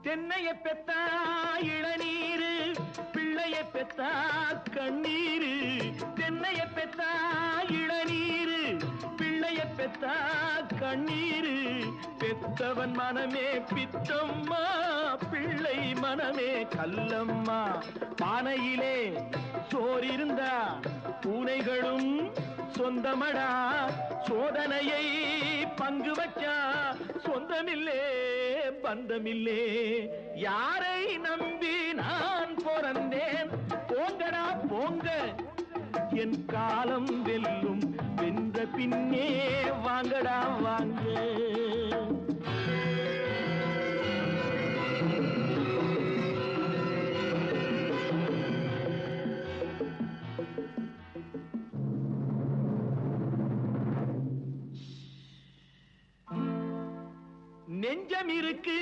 தென்னைய பெத்தா இளநீரு, பிள்ளைய பெத்தா கண்ணீரு. தென்னைய பெத்தா இளநீரு, பிள்ளைய பெத்தா கண்ணீரு. பெத்தவன் மனமே பித்தம்மா, பிள்ளை மனமே கல்லம்மா. பானையிலே சோறிருந்தா பூனைகளும் சொந்தமடா. சோதனையை பங்கு வச்சா சொந்தமில்லே பந்தமில்லே. யாரை நம்பி நான் பிறந்தேன்? போங்கடா போங்க, என் காலம் வெல்லும். வென்ற பின்னே வாங்கடா வாங்க. நெஞ்சம் இருக்கு